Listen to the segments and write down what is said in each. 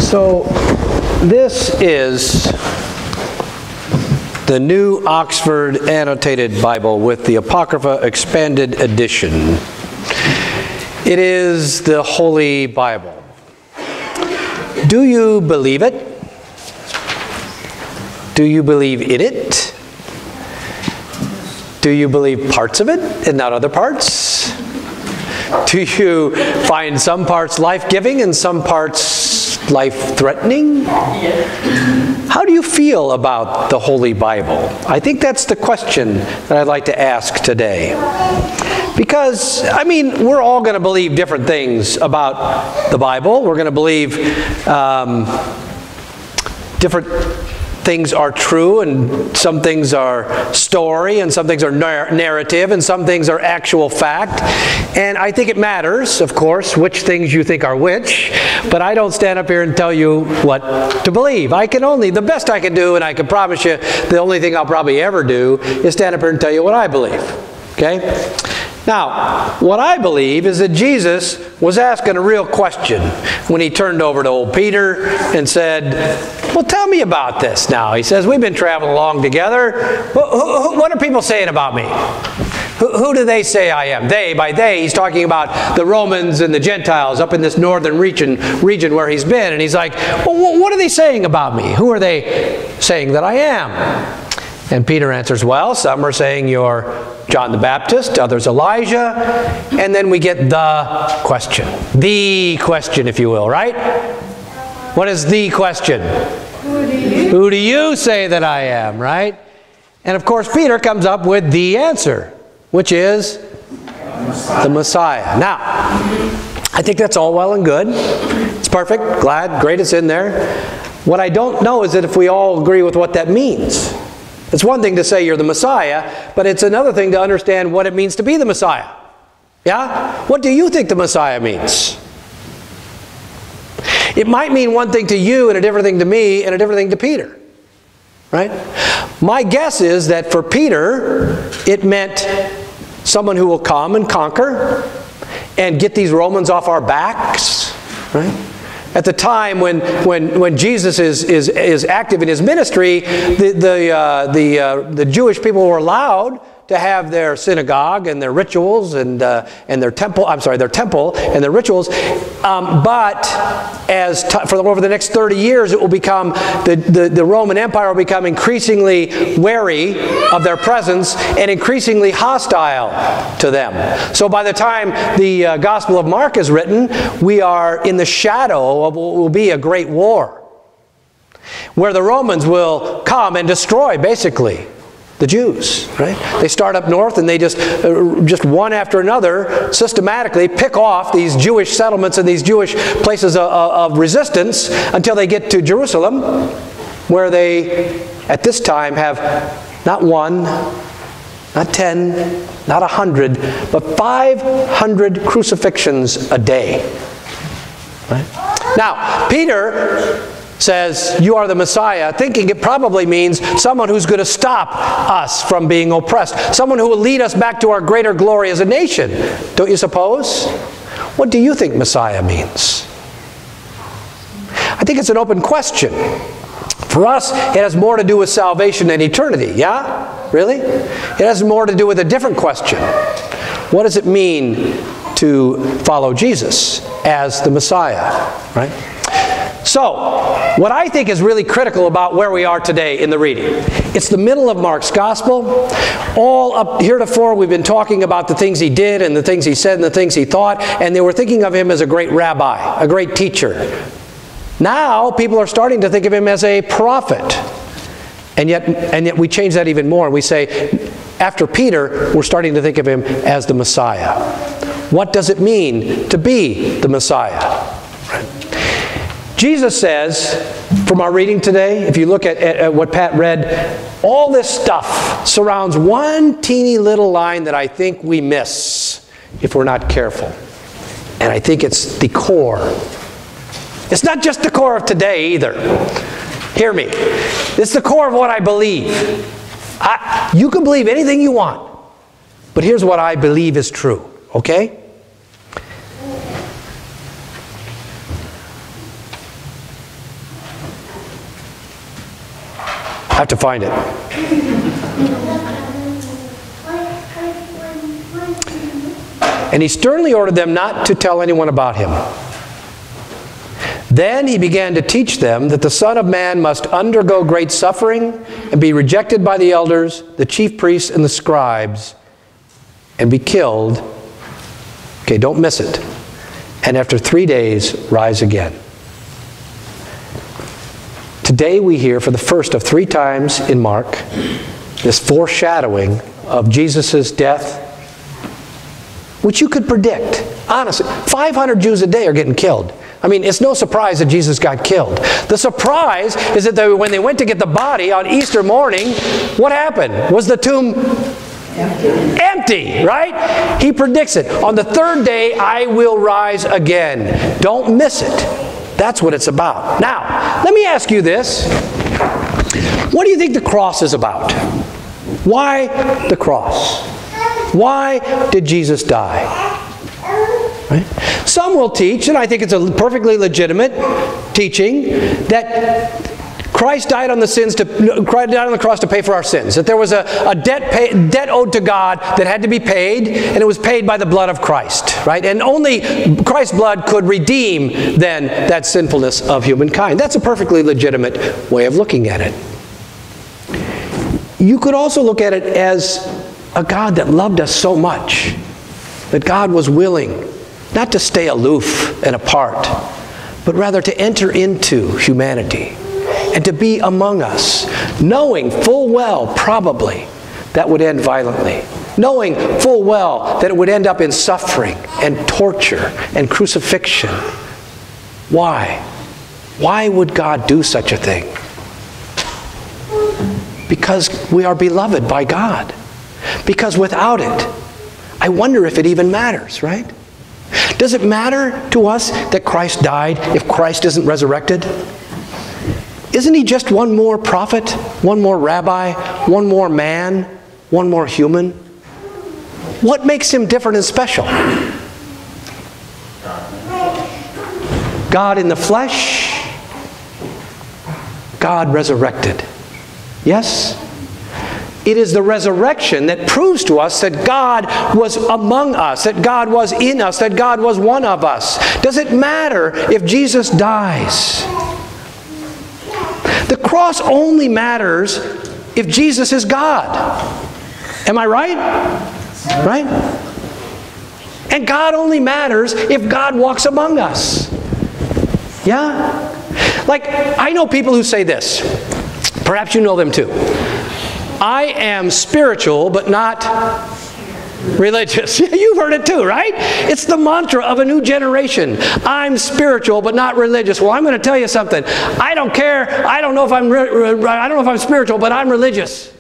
So this is the New Oxford Annotated Bible with the Apocrypha Expanded Edition. It is the Holy Bible. Do you believe it? Do you believe in it? Do you believe parts of it and not other parts? Do you find some parts life-giving and some parts life-threatening? How do you feel about the Holy Bible? I think that's the question that I'd like to ask today. Because, I mean, we're all going to believe different things about the Bible. We're going to believe different things are true, and some things are story, and some things are narrative, and some things are actual fact. And I think it matters, of course, which things you think are which, but I don't stand up here and tell you what to believe. The best I can do, and I can promise you, the only thing I'll probably ever do is stand up here and tell you what I believe. Okay? Now, what I believe is that Jesus was asking a real question when he turned over to old Peter and said, well, tell me about this now. He says, we've been traveling along together. What are people saying about me? Who do they say I am? They, by they, he's talking about the Romans and the Gentiles up in this northern region where he's been. And he's like, well, what are they saying about me? Who are they saying that I am? And Peter answers, well, some are saying you're John the Baptist, others Elijah, and then we get the question, if you will, right? What is the question? Who do you say that I am, right? And of course, Peter comes up with the answer, which is the Messiah. Now, I think that's all well and good. It's perfect, glad, great it's in there. What I don't know is that if we all agree with what that means. It's one thing to say you're the Messiah, but it's another thing to understand what it means to be the Messiah. Yeah? What do you think the Messiah means? It might mean one thing to you and a different thing to me and a different thing to Peter. Right? My guess is that for Peter, it meant someone who will come and conquer and get these Romans off our backs. Right? At the time when Jesus is active in his ministry, the Jewish people were allowed to have their synagogue and their rituals and their temple. Their temple and their rituals. But over the next 30 years, it will become the Roman Empire will become increasingly wary of their presence and increasingly hostile to them. So by the time the Gospel of Mark is written, we are in the shadow of what will be a great war, where the Romans will come and destroy, basically, the Jews, right? They start up north and they just one after another systematically pick off these Jewish settlements and these Jewish places of resistance until they get to Jerusalem, where they, at this time, have not one, not 10, not 100, but 500 crucifixions a day. Right? Now, Peter says, you are the Messiah, thinking it probably means someone who's going to stop us from being oppressed, someone who will lead us back to our greater glory as a nation. Don't you suppose? What do you think Messiah means? I think it's an open question. For us, it has more to do with salvation and eternity. Yeah? Really? It has more to do with a different question. What does it mean to follow Jesus as the Messiah? Right? So, what I think is really critical about where we are today in the reading, it's the middle of Mark's Gospel. All up heretofore, we've been talking about the things he did and the things he said and the things he thought, and they were thinking of him as a great rabbi, a great teacher. Now, people are starting to think of him as a prophet. And yet we change that even more. We say, after Peter, we're starting to think of him as the Messiah. What does it mean to be the Messiah? Jesus says, from our reading today, if you look at what Pat read, all this stuff surrounds one teeny little line that I think we miss if we're not careful. And I think it's the core. It's not just the core of today either. Hear me. It's the core of what I believe. You can believe anything you want, but here's what I believe is true, okay? I have to find it. And he sternly ordered them not to tell anyone about him. Then he began to teach them that the Son of Man must undergo great suffering and be rejected by the elders, the chief priests, and the scribes, and be killed. Okay, don't miss it. And after 3 days, rise again. Today we hear for the first of 3 times in Mark this foreshadowing of Jesus' death, which you could predict. Honestly, 500 Jews a day are getting killed. I mean, it's no surprise that Jesus got killed. The surprise is that when they went to get the body on Easter morning, what happened? Was the tomb empty, right? He predicts it. On the 3rd day, I will rise again. Don't miss it. That's what it's about. Now, let me ask you this. What do you think the cross is about? Why the cross? Why did Jesus die? Right? Some will teach, and I think it's a perfectly legitimate teaching, that Christ died on the cross to pay for our sins. That there was a debt owed to God that had to be paid, and it was paid by the blood of Christ. Right? And only Christ's blood could redeem then that sinfulness of humankind. That's a perfectly legitimate way of looking at it. You could also look at it as a God that loved us so much that God was willing not to stay aloof and apart, but rather to enter into humanity and to be among us, knowing full well, probably, that would end violently, knowing full well that it would end up in suffering and torture and crucifixion. Why? Why would God do such a thing? Because we are beloved by God. Because without it, I wonder if it even matters, right? Does it matter to us that Christ died if Christ isn't resurrected? Isn't he just one more prophet, one more rabbi, one more man, one more human? What makes him different and special? God in the flesh, God resurrected. Yes? It is the resurrection that proves to us that God was among us, that God was in us, that God was one of us. Does it matter if Jesus dies? The cross only matters if Jesus is God. Am I right? Right? And God only matters if God walks among us. Yeah? Like, I know people who say this. Perhaps you know them too. I am spiritual, but not religious. You've heard it too, right? It's the mantra of a new generation. I'm spiritual, but not religious. Well, I'm going to tell you something. I don't care. I don't know if I'm spiritual, but I'm religious.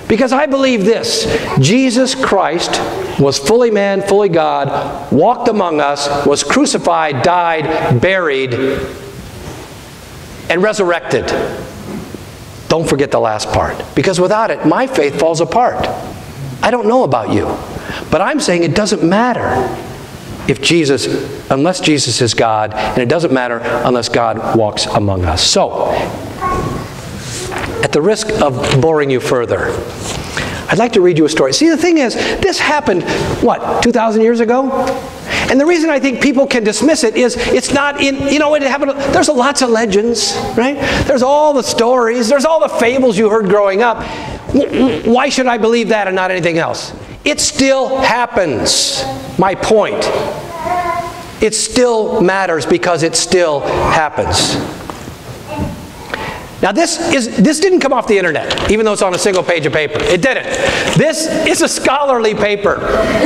Because I believe this. Jesus Christ was fully man, fully God, walked among us, was crucified, died, buried, and resurrected. Don't forget the last part. Because without it, my faith falls apart. I don't know about you. But I'm saying it doesn't matter unless Jesus is God, and it doesn't matter unless God walks among us. So, at the risk of boring you further, I'd like to read you a story. See, the thing is, this happened, 2,000 years ago? And the reason I think people can dismiss it is it's not in, it happened, there's lots of legends, right? There's all the stories, there's all the fables you heard growing up. Why should I believe that and not anything else? It still happens, my point. It still matters because it still happens. Now this didn't come off the internet, even though it's on a single page of paper. It didn't. This is a scholarly paper.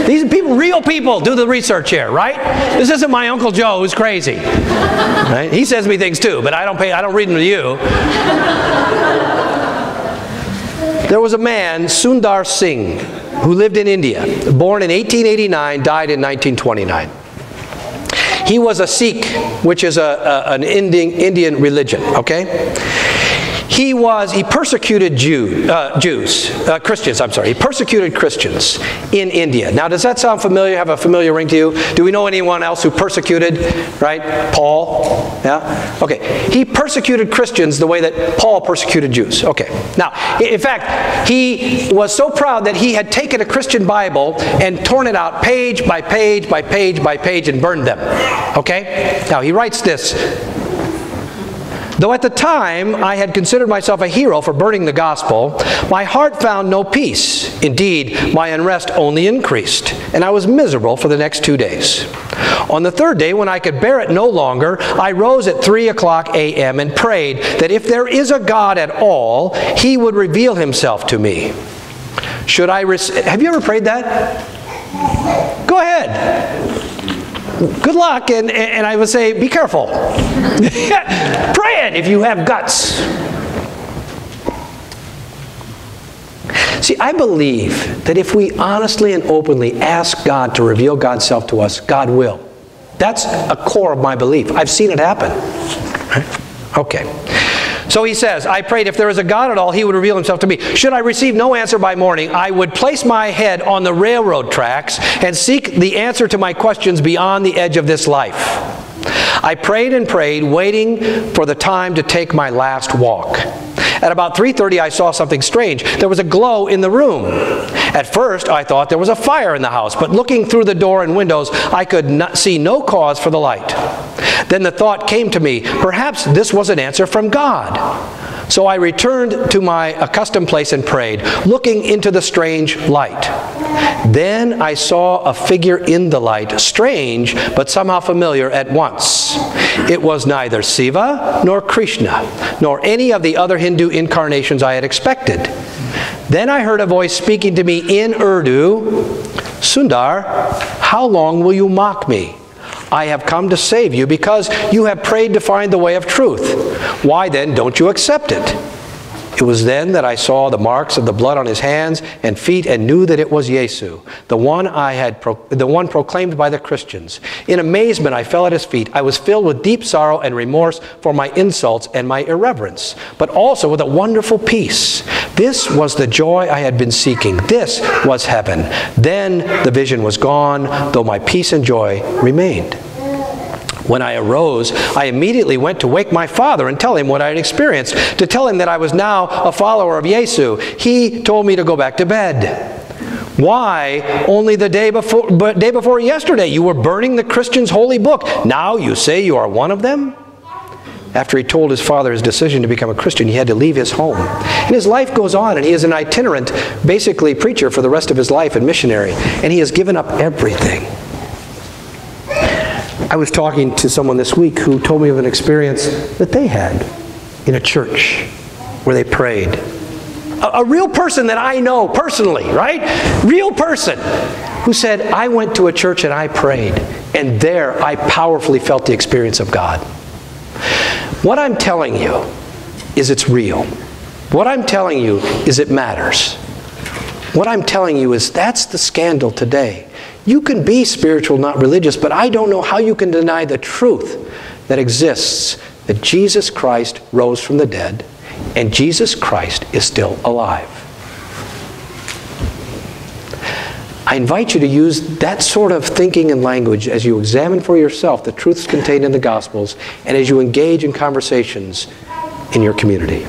These people, real people, do the research here, right? This isn't my Uncle Joe who's crazy. Right? He says me things too, but I don't read them to you. There was a man, Sundar Singh, who lived in India, born in 1889, died in 1929. He was a Sikh, which is an Indian religion, okay? He persecuted Christians, I'm sorry. He persecuted Christians in India. Now, does that sound familiar, have a familiar ring to you? Do we know anyone else who persecuted, right? Paul, yeah? Okay, he persecuted Christians the way that Paul persecuted Jews. Okay, now, in fact, he was so proud that he had taken a Christian Bible and torn it out page by page by page by page and burned them. Okay? Now, he writes this. Though at the time I had considered myself a hero for burning the gospel, my heart found no peace. Indeed, my unrest only increased, and I was miserable for the next 2 days. On the third day, when I could bear it no longer, I rose at 3:00 a.m. and prayed that if there is a God at all, He would reveal Himself to me. Have you ever prayed that? Go ahead. Good luck, and I would say, be careful. Pray it if you have guts. See, I believe that if we honestly and openly ask God to reveal God's self to us, God will. That's a core of my belief. I've seen it happen. Okay. So he says, I prayed if there is a God at all, He would reveal Himself to me. Should I receive no answer by morning, I would place my head on the railroad tracks and seek the answer to my questions beyond the edge of this life. I prayed and prayed, waiting for the time to take my last walk. At about 3:30, I saw something strange. There was a glow in the room. At first, I thought there was a fire in the house, but looking through the door and windows, I could see no cause for the light. Then the thought came to me, perhaps this was an answer from God. So I returned to my accustomed place and prayed, looking into the strange light. Then I saw a figure in the light, strange but somehow familiar at once. It was neither Siva nor Krishna, nor any of the other Hindu incarnations I had expected. Then I heard a voice speaking to me in Urdu, Sundar, how long will you mock me? I have come to save you because you have prayed to find the way of truth. Why then don't you accept it? It was then that I saw the marks of the blood on his hands and feet and knew that it was Yesu, the one proclaimed by the Christians. In amazement I fell at his feet. I was filled with deep sorrow and remorse for my insults and my irreverence, but also with a wonderful peace. This was the joy I had been seeking. This was heaven. Then the vision was gone, though my peace and joy remained. When I arose, I immediately went to wake my father and tell him what I had experienced, to tell him that I was now a follower of Yesu. He told me to go back to bed. Why? Only the day before yesterday you were burning the Christians' holy book. Now you say you are one of them? After he told his father his decision to become a Christian, he had to leave his home. And his life goes on, and he is an itinerant, basically preacher for the rest of his life and missionary. And he has given up everything. I was talking to someone this week who told me of an experience that they had in a church where they prayed. A real person that I know personally, right? Real person who said, I went to a church and I prayed, and there I powerfully felt the experience of God. What I'm telling you is it's real. What I'm telling you is it matters. What I'm telling you is that's the scandal today. You can be spiritual, not religious, but I don't know how you can deny the truth that exists, that Jesus Christ rose from the dead, and Jesus Christ is still alive. I invite you to use that sort of thinking and language as you examine for yourself the truths contained in the Gospels and as you engage in conversations in your community.